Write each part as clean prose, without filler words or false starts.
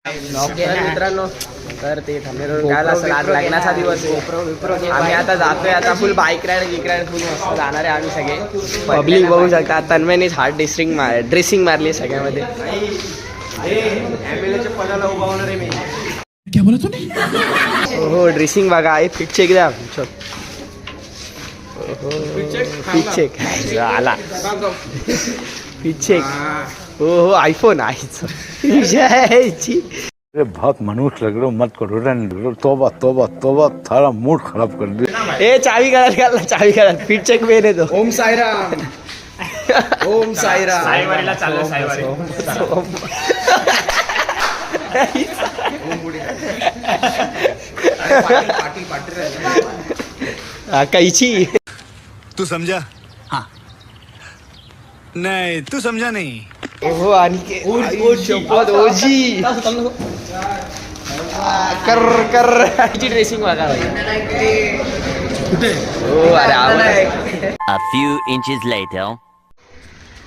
मित्रांनो तर ते थांबेरून काय असेल आज लग्नाचा दिवस आहे. आम्ही आता जातोय आता फुल बाईक राईड फुल मस्त जाणार आहे आम्ही सगळे. पब्लिक बघू शकता तन्मयनीच हार्ड ड्रेसिंग मारली सगळ्यामध्ये. हो ड्रेसिंग बघा आहे फिट चेक द्या. फिट चेक आला फिट चेक. हो आईफोन आईच. अरे बहुत मनुष्य लग रहे हो, मत करो. तोबा तोबा तोबा, थारा मूड खराब कर दिया. ए चावी काढा चावी काढा. फिट चेक मेन आहे तो. ओम साईराम. ओम साईराम. साईवारीला चाललं साईवारी. कैची. तू समझा? हाँ. नहीं तू समझा नहीं. हो आणि शपथ ओजी कर कर ड्रेसिंग बघा हो. अरे A few inches later.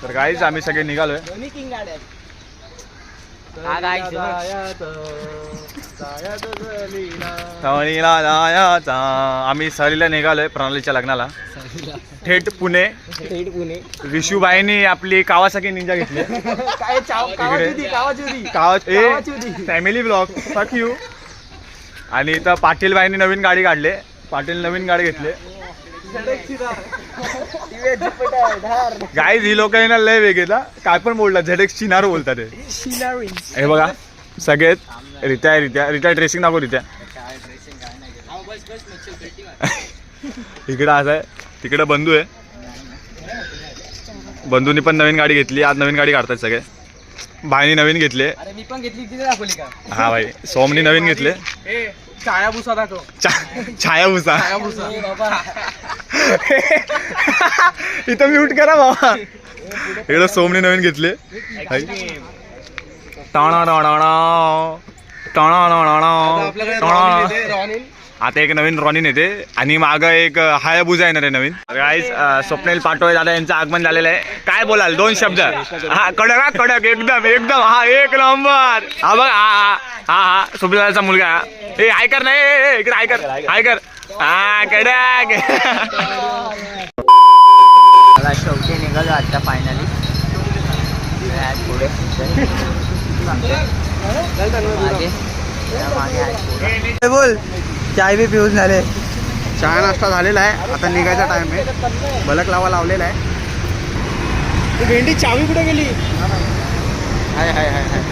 तर गाईज आम्ही सगळे निघालोय. आम्ही सहलीला निघालोय प्रणालीच्या लग्नाला. थेट पुणे. विशूबाईंनी आपली कावासाकी निंजा घेतली. फॅमिली ब्लॉग फक यू. आणि इथं पाटीलबाईंनी नवीन गाडी काढले. पाटील नवीन गाडी घेतले. गाईज ही लोक ना लय वेगळा काय पण बोलतात. झेडेक्स चिनार बोलतात. हे बघा सगळेच रित्या ड्रेसिंग दाखव रित्या. इकडं असं आहे. तिकडे बंधू आहे. बंधूनी पण नवीन गाडी घेतली. आज नवीन गाडी काढतात सगळे. भाईनी नवीन घेतले. मी पण घेतली तिथे दाखवली का. हा भाई सोमनी नवीन घेतले. छाया भुसा दाखव. छाया भुसा इथं म्यूट करा बाबा. इकडं सोमनी नवीन घेतले. आता एक नवीन रॉनिन येते आणि मागं एक हायाबुजा येणार आहे नवीन. गाईज स्वप्नील पाटोळे दादा यांचं आगमन झालेलं आहे. काय बोलाल 2 शब्द. हा कडक एकदम हा एक नंबर. हा बघ हा स्वप्नील दादाचा मुलगा. ए ऐकर नाही इकडे ऐकर हा कडक. मला शेवटी निघालो आता फायनली. बोल चाय बी पिऊन झाले. चहा नाश्ता झालेला आहे. आता निघायचा टाइम आहे. बलक लावा लावलेला आहे. ती भेंडी चावी कुठे गेली. हाय हाय हाय हाय.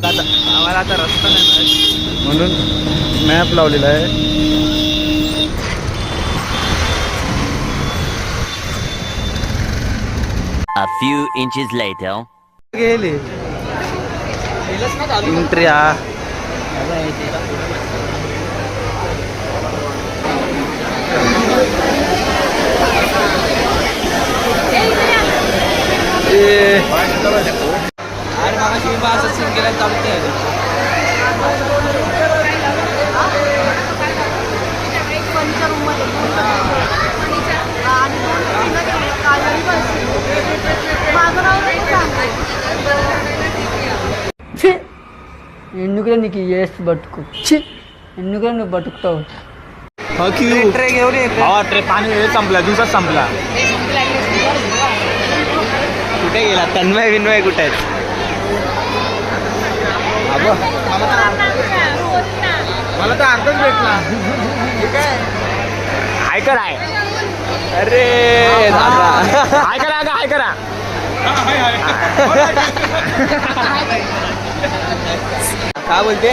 आम्हाला आता रस्ता नाही मिळत म्हणून मॅप लावलेला आहे. A few inches later. गेली एंट्री. अरे मला शिवा असं सीन केलं चालते. ఎందుకురా నీకు చేసి బతుకు ఎందుకురా నువ్వు బతుకుతావు. ट्रे घेऊन ये. ट्रे पाणी संपला दिवसात संपला. कुठे गेला तन्मय विन्मय कुठे आहेत. मला तर अर्धच भेटला. ऐकर आहे. अरे दादा ऐकरा काय बोलते.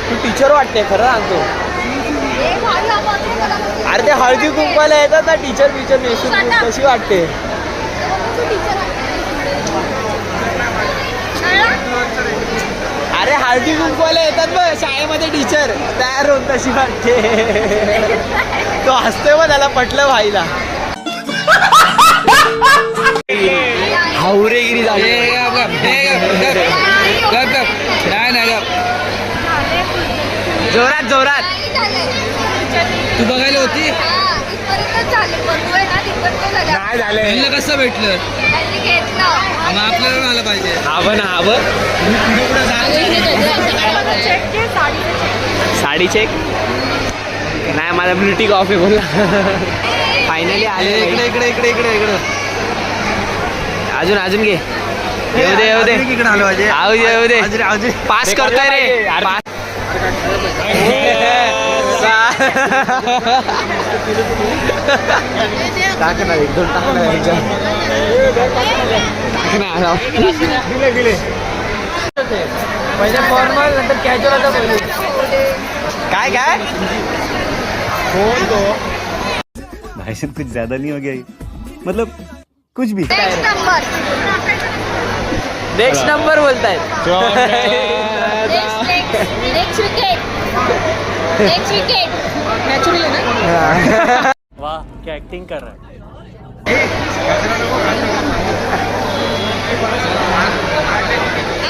तू टीचर वाटते खरं सांगतो. अरे ते हळदी कुंकवाला येतात ना टीचर नेसून कशी वाटते. अरे हळदी कुंकवाला येतात बघ शाळेमध्ये टीचर तयार होऊन तशी वाटते. तो हसतोय मग त्याला पटलं भाईला. हौरेगिरी झाली. जोरात जोरात. तू बघायला होती काय झालंय कसं भेटलं मग आपल्याला आलं पाहिजे हवं ना हवं. साडी चेक नाही मला ब्युटी कॉफी बोलला. फायनली आले. इकडे इकडे इकडे इकडे इकडे अजून अजून घे. येऊ दे येऊ दे इकडे आलो पाहिजे. येऊ दे. पास करतोय रे. टाक ना एक दोन टाक ना पहिले फॉर्मल नंतर कॅज्युअल आता काय काय भाई साहब कुछ ज्यादा नहीं हो गया ये? मतलब कुछ भी. नेक्स्ट नंबर बोलतायत. वाह क्या एक्टिंग कर रहा है.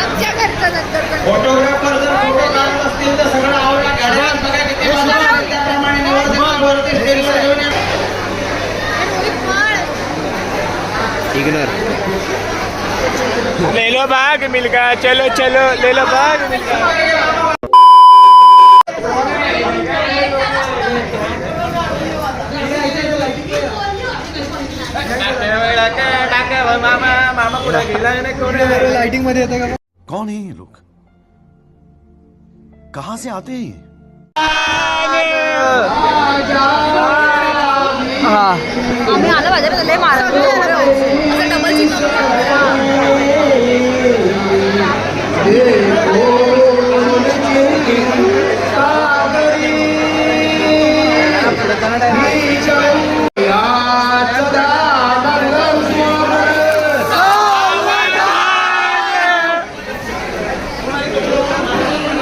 आमच्या घरचं नंतर फोटोग्राफर जर फोटो काढत असतील तर सगळं आवडला गाड्या बघा किती बनवतात त्याप्रमाणे निवडणूक वरती स्टेजवर घेऊन या. इग्नोर. ले लो बाग मिल गया. चलो चलो ले लो बाग मिल गया. लाइटिंग मध्ये येतं का? कौन है ये लोग, कहाँ से आते हैं ये? आम्ही आला बाजारात लय मारत डबल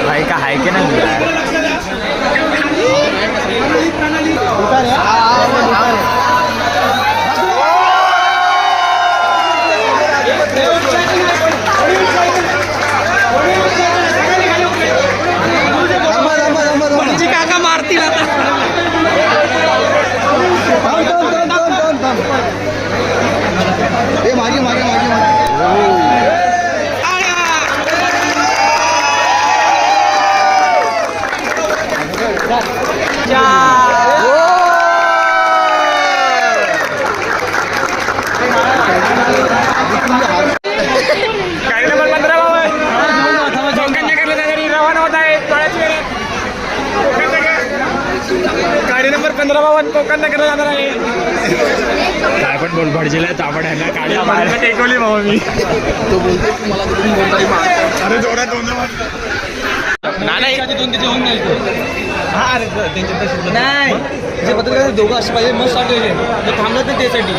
भाई का आहे की नाही. काका मारतील आता मागे मागे मागे मागे. गाडी नंबर 15 रवाना होत आहे. गाडी नंबर 15 कोकण नगरला जाणार आहे. काय पण बोल भडजेला ताबड आहे ना गाडी बाहेर टेकवली भाऊ मी. अरे जोरात दोन नाही जे पत्रकार दोघं असे पाहिजे मग स्टार्ट होईल जर थांबलं तर त्यासाठी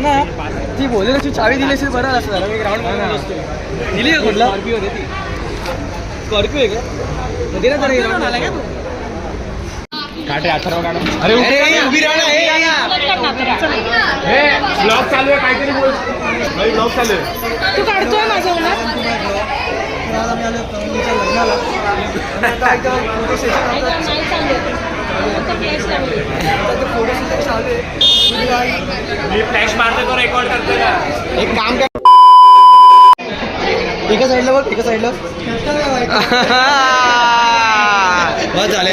ना ती बोलेल तू चावी दिली असेल बरं असं झालं ग्राउंड दिली का कुठला स्कॉर्पिओ होती ती स्कॉर्पिओ आहे का दे ना जरा काटे 18 काढा. अरे उभी राहा ब्लॉग चालू आहे काहीतरी बोल. ब्लॉग चालू आहे. तू काढतोय माझ्या उन्हात मी फ्लॅश मारतो तो रेकॉर्ड करतोय ना. एक काम कर एका साईडला बघ एका साईडला बस झाले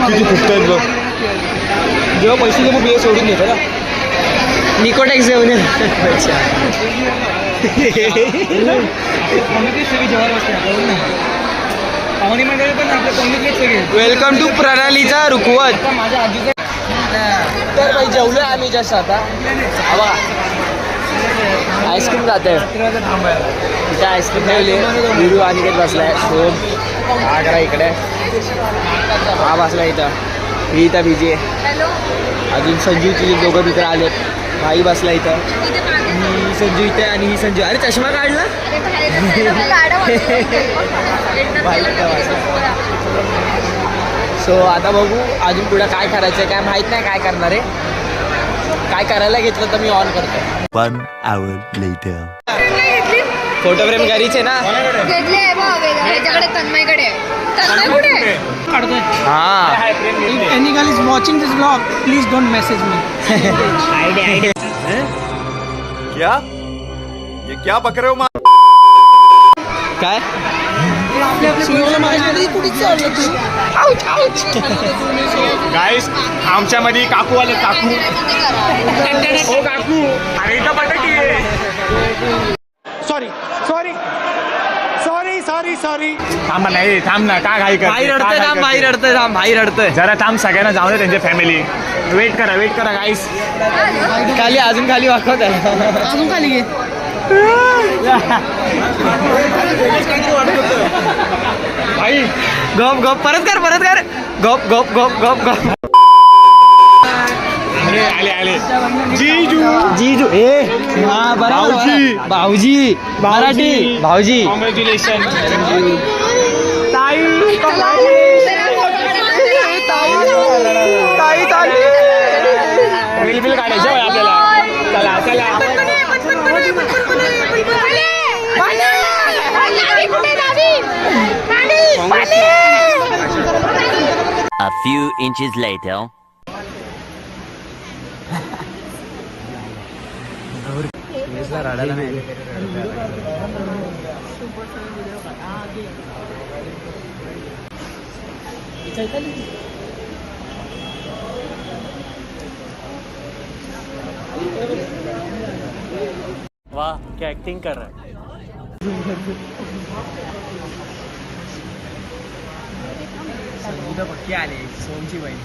किती फुटतात बघ जेव्हा पैसे मग बिये सोडून घेतो ना निकोटेक्स घेऊन ये. पाहुणे मंडळी पण आपल्या कोणीच सगळे वेलकम टू प्रणालीचा रुखवत. माझ्या आजीचं तर भाई जेवलोय आम्ही जस्ट आता. हवा आईस्क्रीम खात आहे. इथे आईस्क्रीम ठेवली. गुरु अनिकेत बसलाय. सोम आग्रा इकडे हा बसला इथं. ही इथं बिजी आहे. हॅलो अजून संजूची दोघं मित्र आलेत. भाई बसला इथं. ही संजू इथे आणि ही संजू. अरे चष्मा काढला. अरे बाहेर सो आता बघू अजून पुढे काय करायचं काय माहित नाही काय करणार आहे. काय करायला घेतलं तर मी ऑन करतो. 1 hour later. फोटो फ्रेम घरीचे ना. घेतले आहे बघ ह्याच्याकडे तन्मयकडे आहे. तन्मय कुठे आहे? काढतोय. हा any girl is watching this blog please don't message me. क्या ये क्या पक रहे हो माँ? काय गाईस आमच्यामध्ये काकू आले काकू. ओ काकू अरे इथं बटाटी आहे. सॉरी थांब नाही थांब ना काय घाई करते? भाई रडतंय काय थांब घाई भाई करते? रडतंय थांब भाई रडतंय. जरा थांब सगळ्यांना जाऊ दे त्यांच्या फॅमिली. वेट करा गाईस. खाली अजून खाली वाकवत आहे. अजून खाली घे. भाई गप गप परत कर गप गप गप गप गप. आले जीजू ए हा भाऊजी. भाऊजी मराठी भाऊजी. कॉंग्रॅच्युलेशन. ताई बिल काढायचं होय आपल्याला. चला A few inches later. वाह क्या एक्टिंग कर रहा है. पक्की आले सोमची बहीण.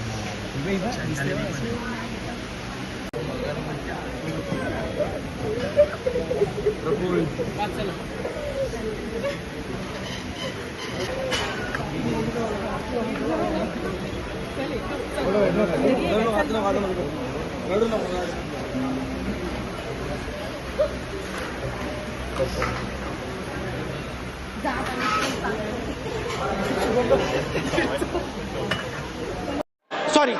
सॉरी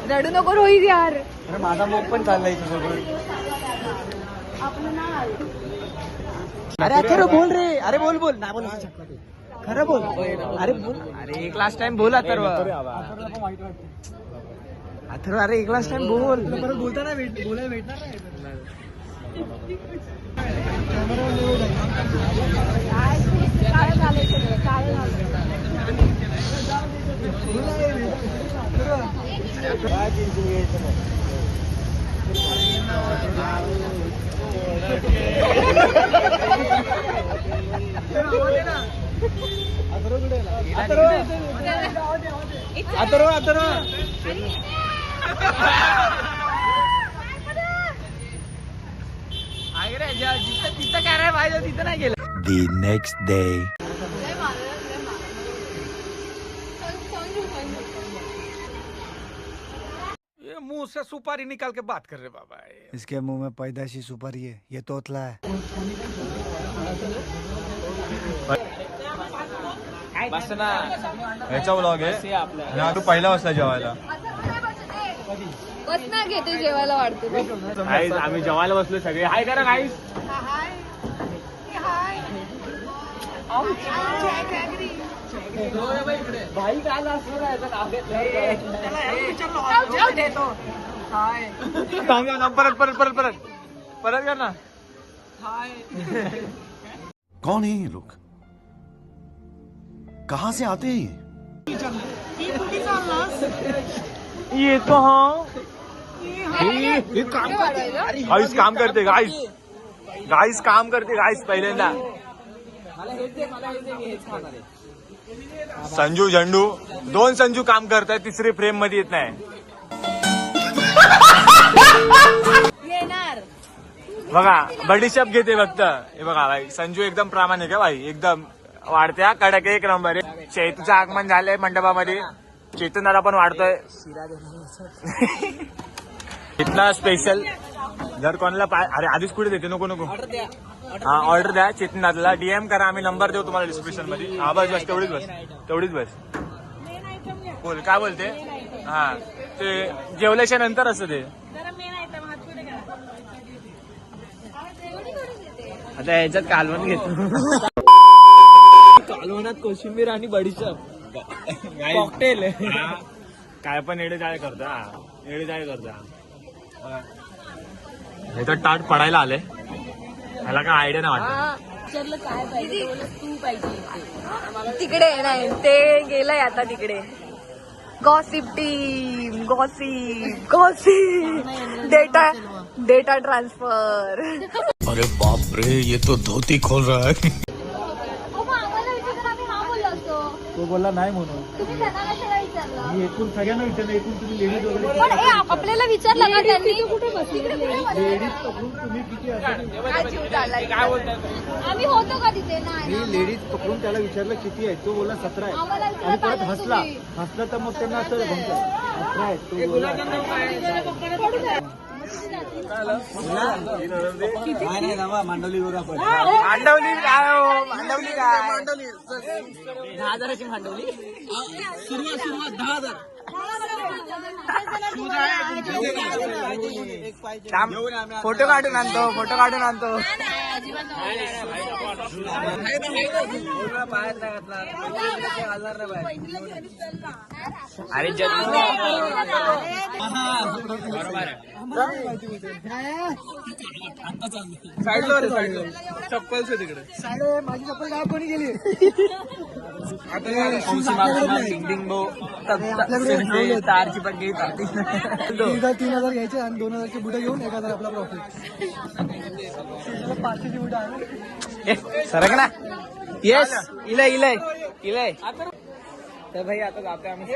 रडू नको रोहित यार. माझा मोग पण चाललाय तुझ्याकडे. अरे अथर्व बोल रे. अरे बोल नाही बोल खरं बोल. अरे बोल. अरे एक लास्ट टाइम बोल अथर्व. अरे एक लास्ट टाइम बोल. परत बोलताना बोलायला भेटणार नाही. तिथं काय नाही पाहिजे तिथं नाही गेलं. The next day. ये मुंह से सुपारी निकाल के बात कर रहे बाबा. इसके मुंह में पैदाशी सुपारी है. ये तोतला है. बस ना ह्याचा व्लॉग आहे. तू पहिला वाजता जेवायला. बस ना घेते जेवायला वाढते. गाईस आम्ही जेवायला बसलो सगळे. हाय करा गाईस. भाई काल असं परत कर ना. कौन है ये लोग? कहाँ से आते हैं ये तो हाँ गाईस काम करते गाईस काम करते पहिल्यांदा. संजू झंडू 2 संजू काम करताय. तिसरी फ्रेम मध्ये येत नाही. ये ना बघा बडीशेप घेते फक्त. हे बघा भाई संजू एकदम प्रामाणिक आहे भाई, एकदम वाढत्या कडक एक नंबर आहे. चैतूचं आगमन झालंय मंडपामध्ये, चेतन दादा पण वाढतोय. इथला स्पेशल जर कोणाला अरे आधीच कुठे देते, नको नको हा ऑर्डर द्या चेतन दादाला, डीएम करा, आम्ही नंबर देऊ तुम्हाला डिस्क्रिप्शन मध्ये. हा बस बस तेवढीच बस. बोल काय बोलते. हा ते जेवल्याच्या नंतर असं ते आता ह्याच्यात कालवण घेतो. कालवणात कोशिंबीर आणि बडीशेप कॉकटेल. काय पण एडेजाळे करता, एडेजाळे करता. हे तर टाट पडायला आले, मला काय आयडिया नाही वाटत. काय पाहिजे तू पाहिजे तिकडे नाही, ते गेलंय आता तिकडे. Gossip team, gossip data transfer. अरे बाप रे, ये तो धोती खोल रहा है. तो बोलला नाही म्हणून. मी एकूण सगळ्यांना विचारलं, एकूण तुम्ही लेडीज वगैरे आपल्याला विचारलं का त्यांनी लेडीज पकडून तुम्ही किती आम्ही होतो का तिथे. मी लेडीज पकडून त्याला विचारलं किती आहे, तो बोला 17 आहे. आणि परत हसला तर मग त्यांना असं 17 आहे तो बोला. मांडवली काय 10,000ची मांडवली. सुरुवात 10,000. फोटो काढून आणतो. अरे चप्पल तिकडे माझी चप्पल काय कोणी गेली. तारची पण गेली. 3,000 घ्यायचे आणि 2,000चे बुटं घेऊन 1,000 आपला प्रॉफिट. 500ची बुटं आहे. सरक ना. येस इलय. तर भाई आता जातोय आम्ही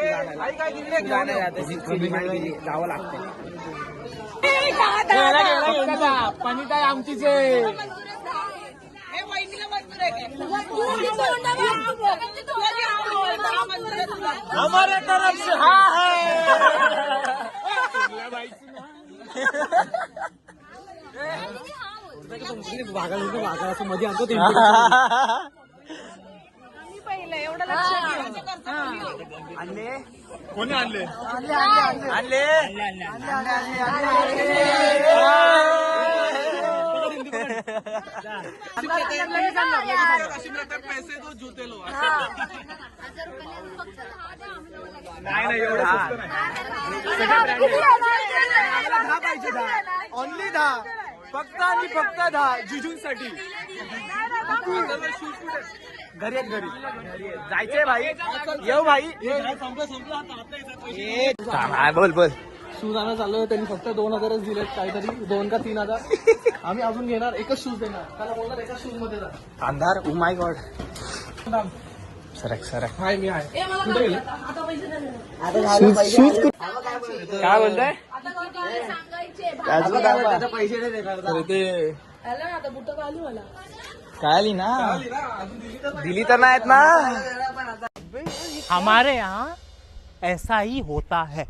जावं लागतं. पाणी काय आमचीच आहे. हमारे तरफ से हाँ है. भागा असं मध्ये आणतो ते. आणले कोणी आणले. पैसे तो जुते लो. नाही एवढं ओनली 10 फक्त आणि फक्त 10 जिजूंसाठी. घरी जायचंय भाई. येऊ भाई. बोल. शूज आणा चालू त्यांनी फक्त 2,000च दिलेत काहीतरी, 2 का 3,000. आम्ही अजून घेणार, एकच शूज देणार. त्याला बोलणार एका शूज मध्ये जा. अंधार. Oh my God. सरक. हाय मी आहे. कुठे गेले. काय बोलताय. पैसे नाही देणार ते कळाली ना. दिली तर नाहीत ना. हमारे यहाँ ऐसा ही होता है.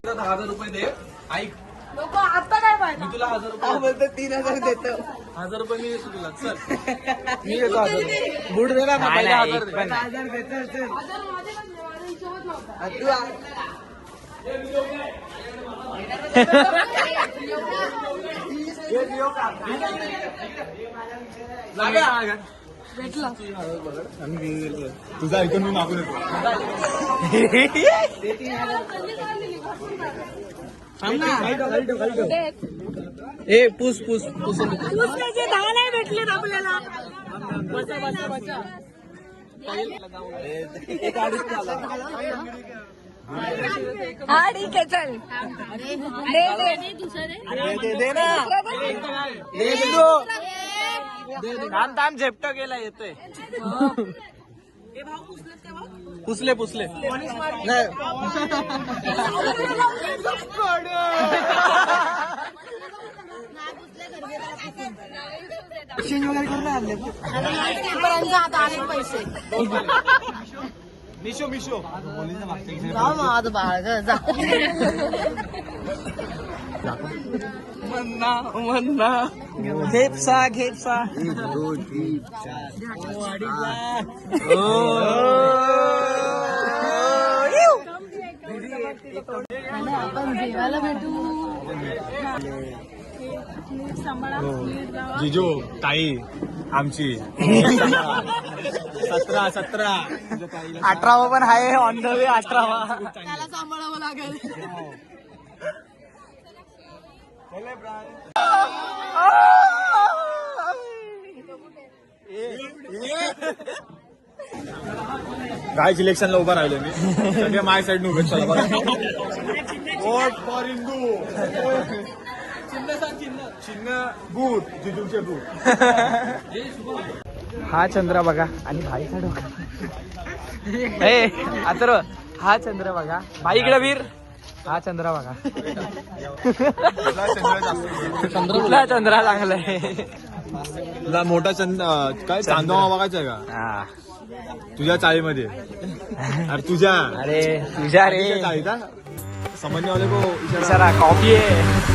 10,000 रुपये दे. ऐक लोक आता काय पाहिजे. मी तुला 1,000 रुपये बोलतो 3,000 देतो. 1,000 रुपये मी देतो तुला. चल मी देतो 1,000 रुपये. बूट दे ना. नाही, पहिला नाही, 1,000 एक पण दे. नाही. तुझा ऐकून मी मागून येतो. ए पुस 10 नाही भेटले आपल्याला. हा ठीक आहे चल. दे ना. थांब झेपटो गेला येतोय. पुसले पुसले चेंज वगैरे करून आणले पैसे मिशो मिशो मन्ना घेपसा घेपसा आपण जेवायला भेटू जिजू ताई आमची 17 18वा पण आहे ऑन द वे 18वा. त्याला सांभाळावं लागेल. काय इलेक्शनला उभा राहिलो मी सगळे माय साईड उभे चला बघा वोट फॉर हिंदू चिन्ह बूट जिजूचे बूट. हा चंद्र बघा आणि भाईचा डोका. ए अथर्व हा चंद्र बघा. भाई इकडे वीर हा चंद्र बघा. कुठला चंद्र चांगलाय. तुला मोठा काय चांदोबा बघायचा आहे का हा तुझ्या चाळीमध्ये अरे तुझ्या अरे तुझ्या रे चाळीत समजण्यावाले को इशारा कॉफी आहे.